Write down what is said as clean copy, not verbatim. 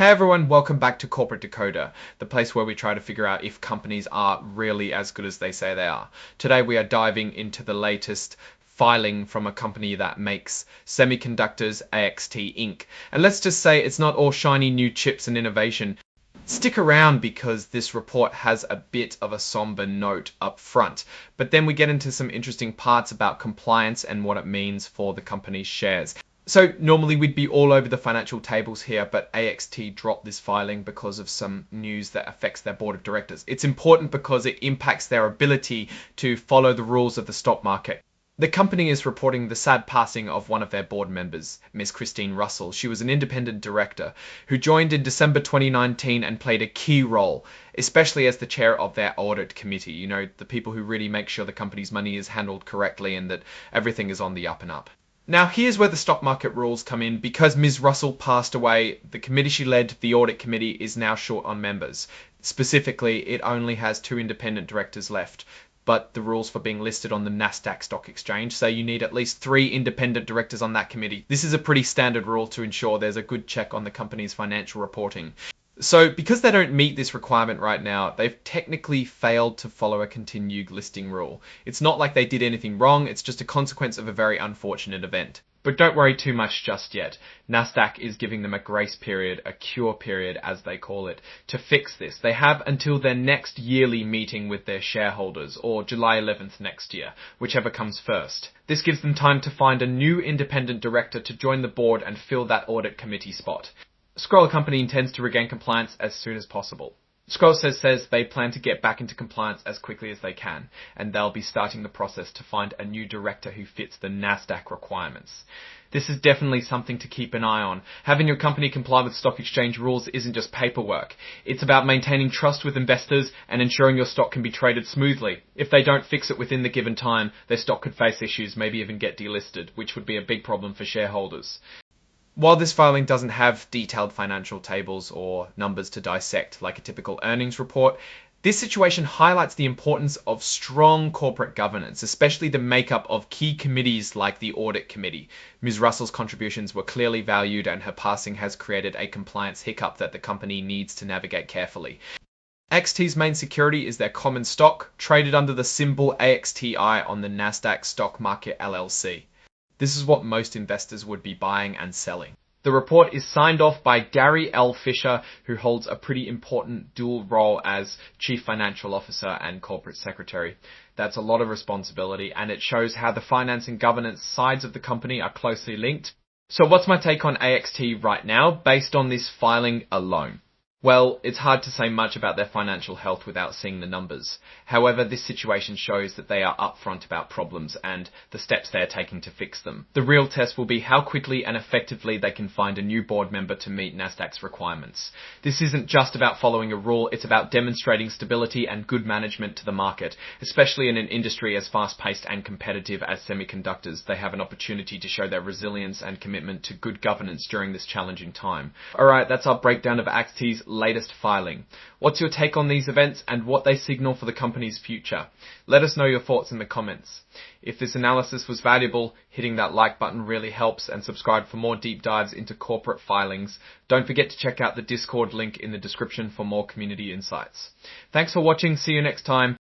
Hey everyone, welcome back to Corporate Decoder, the place where we try to figure out if companies are really as good as they say they are. Today we are diving into the latest filing from a company that makes semiconductors, AXT Inc. And let's just say it's not all shiny new chips and innovation. Stick around because this report has a bit of a somber note up front, but then we get into some interesting parts about compliance and what it means for the company's shares. So normally we'd be all over the financial tables here, but AXT dropped this filing because of some news that affects their board of directors. It's important because it impacts their ability to follow the rules of the stock market. The company is reporting the sad passing of one of their board members, Ms. Christine Russell. She was an independent director who joined in December 2019 and played a key role, especially as the chair of their audit committee. You know, the people who really make sure the company's money is handled correctly and that everything is on the up and up. Now, here's where the stock market rules come in. Because Ms. Russell passed away, the committee she led, the audit committee, is now short on members. Specifically, it only has 2 independent directors left, but the rules for being listed on the Nasdaq stock exchange say you need at least 3 independent directors on that committee. This is a pretty standard rule to ensure there's a good check on the company's financial reporting. So because they don't meet this requirement right now, they've technically failed to follow a continued listing rule. It's not like they did anything wrong, it's just a consequence of a very unfortunate event. But don't worry too much just yet. Nasdaq is giving them a grace period, a cure period as they call it, to fix this. They have until their next yearly meeting with their shareholders, or July 11th next year, whichever comes first. This gives them time to find a new independent director to join the board and fill that audit committee spot. Scroll Company intends to regain compliance as soon as possible. Scroll says they plan to get back into compliance as quickly as they can, and they'll be starting the process to find a new director who fits the Nasdaq requirements. This is definitely something to keep an eye on. Having your company comply with stock exchange rules isn't just paperwork. It's about maintaining trust with investors and ensuring your stock can be traded smoothly. If they don't fix it within the given time, their stock could face issues, maybe even get delisted, which would be a big problem for shareholders. While this filing doesn't have detailed financial tables or numbers to dissect like a typical earnings report, this situation highlights the importance of strong corporate governance, especially the makeup of key committees like the audit committee. Ms. Russell's contributions were clearly valued, and her passing has created a compliance hiccup that the company needs to navigate carefully. AXT's main security is their common stock, traded under the symbol AXTI on the Nasdaq Stock Market LLC. This is what most investors would be buying and selling. The report is signed off by Gary L. Fisher, who holds a pretty important dual role as Chief Financial Officer and Corporate Secretary. That's a lot of responsibility, and it shows how the finance and governance sides of the company are closely linked. So what's my take on AXT right now, based on this filing alone? Well, it's hard to say much about their financial health without seeing the numbers. However, this situation shows that they are upfront about problems and the steps they are taking to fix them. The real test will be how quickly and effectively they can find a new board member to meet Nasdaq's requirements. This isn't just about following a rule, it's about demonstrating stability and good management to the market. Especially in an industry as fast-paced and competitive as semiconductors, they have an opportunity to show their resilience and commitment to good governance during this challenging time. Alright, that's our breakdown of AXT's latest filing. What's your take on these events and what they signal for the company's future? Let us know your thoughts in the comments. If this analysis was valuable, hitting that like button really helps, and subscribe for more deep dives into corporate filings. Don't forget to check out the Discord link in the description for more community insights. Thanks for watching, see you next time.